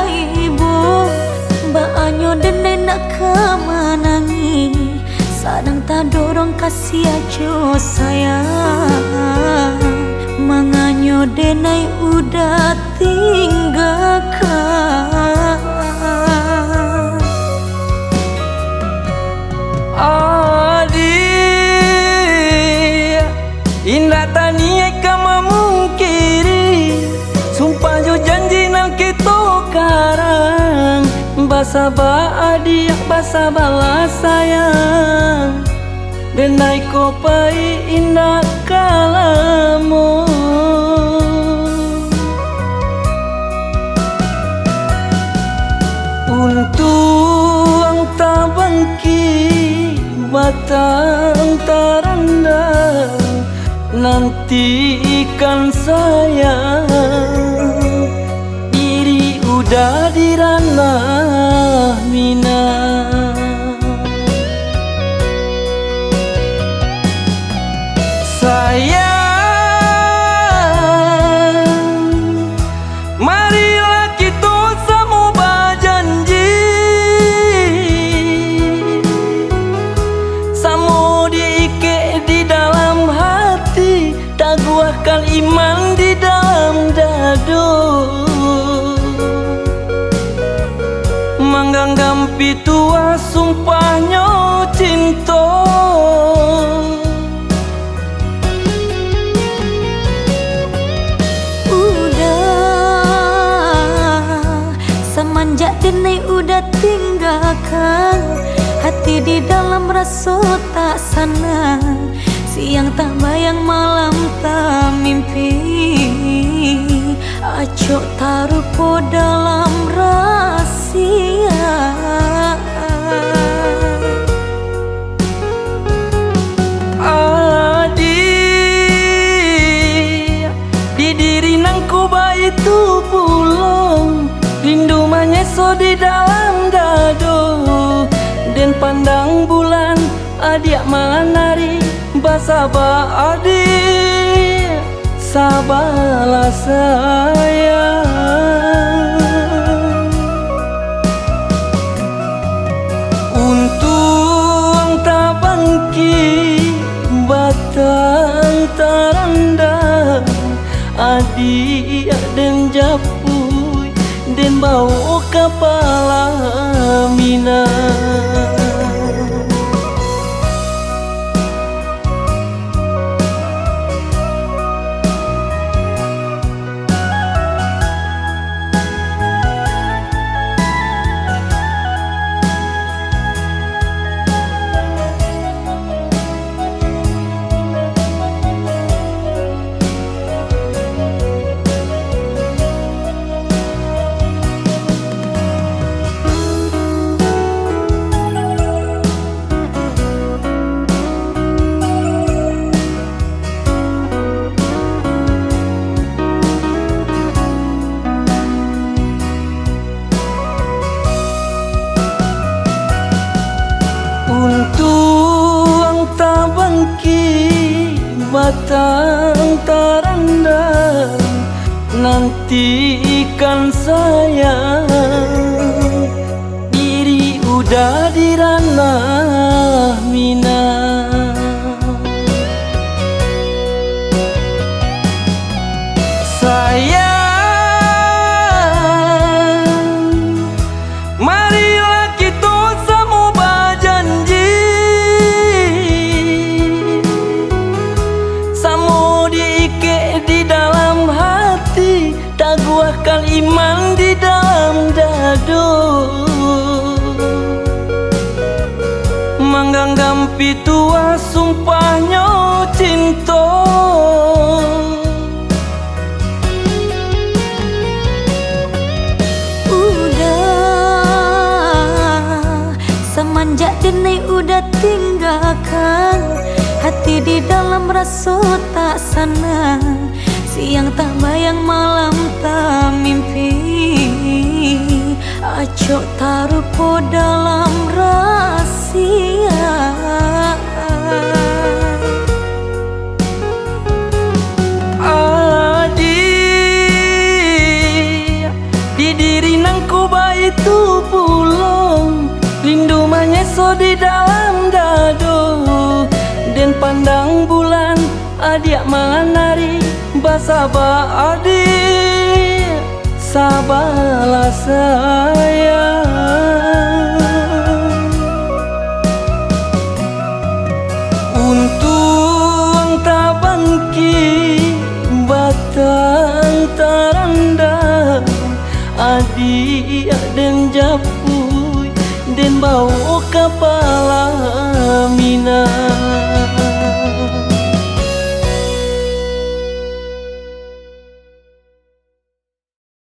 ibu baanyo denai nak kemanangi sadang tak dorong kasih ajo sayang manganyo denai udah tinggalkan adik indah tania kama mungkiri sumpah jo janji nang kita karang basa ba adik basa bala sayang denai ko pai indah kalamu untung tak bangki batang terendam nantikan sayang diri udah di ranah minang sayang marilah kita sama berjanji sama diikat di dalam hati tak guakan iman di dalam dadu mangganggam pitua sumpahnya cinta semenjak denai udah tinggalkan hati di dalam rasa tak senang siang tak bayang malam tak mimpi acok taruh po dalam rahasia adik di diri nangku bayi itu pulang rindu menyeso di dalam dadu dan pandang bulan adik manari basaba adik sabarlah sayang untung tak bangki batang terendam adik dan japui dan bau kepala minang untung tak bangki batang terendam nantikan sayang diri udah di ranah minang sayang marilah kita sama berjanji sama diikat di dalam hati tak guakan iman di dalam dadu mangganggam pitua sumpahnya cinta semenjak denai udah tinggalkan hati di dalam rasa tak senang siang tak bayang malam tak mimpi acok taruh po dalam rahasia adik di diri nang di dalam dadu, dan pandang bulan adik manari basaba adik sabarlah sayang. Untung tak bangki batang teranda adik dan japui dan bau kepala